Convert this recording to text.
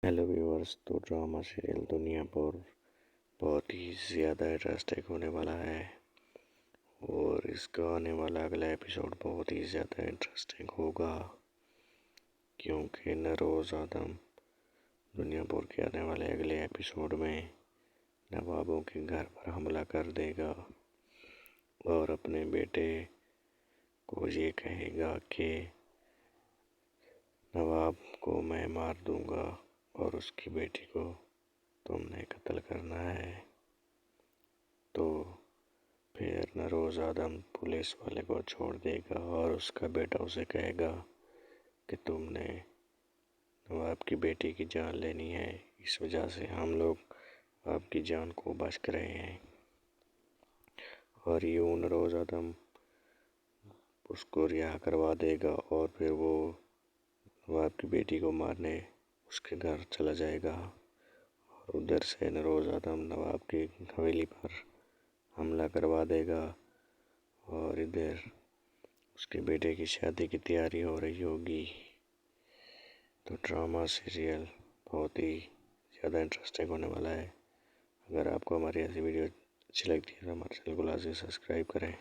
Hello viewers. तो drama serial दुनिया पर बहुत ही ज़्यादा इंटरेस्टिंग होने वाला है और इसका आने वाला अगला एपिसोड बहुत ही ज़्यादा इंटरेस्टिंग होगा, क्योंकि नरोज आदम दुनियापुर के आने वाले अगले एपिसोड में नवाबों के घर पर हमला कर देगा और अपने बेटे को ये कहेगा कि नवाब को मैं मार दूंगा और उसकी बेटी को तुमने कत्ल करना है। तो फिर नरोज आदम पुलिस वाले को छोड़ देगा और उसका बेटा उसे कहेगा कि तुमने नवाब की बेटी की जान लेनी है, इस वजह से हम लोग आपकी जान को बख्श रहे हैं। और यूं नरोज आदम उसको रिहा करवा देगा और फिर वो नवाब की बेटी को मारने उसके घर चला जाएगा। और उधर से नरोज आदम नवाब की हवेली पर हमला करवा देगा और इधर उसके बेटे की शादी की तैयारी हो रही होगी। तो ड्रामा सीरियल बहुत ही ज़्यादा इंटरेस्टिंग होने वाला है। अगर आपको हमारी ऐसी वीडियो अच्छी लगती है तो हमारे चैनल को लाजमी सब्सक्राइब करें।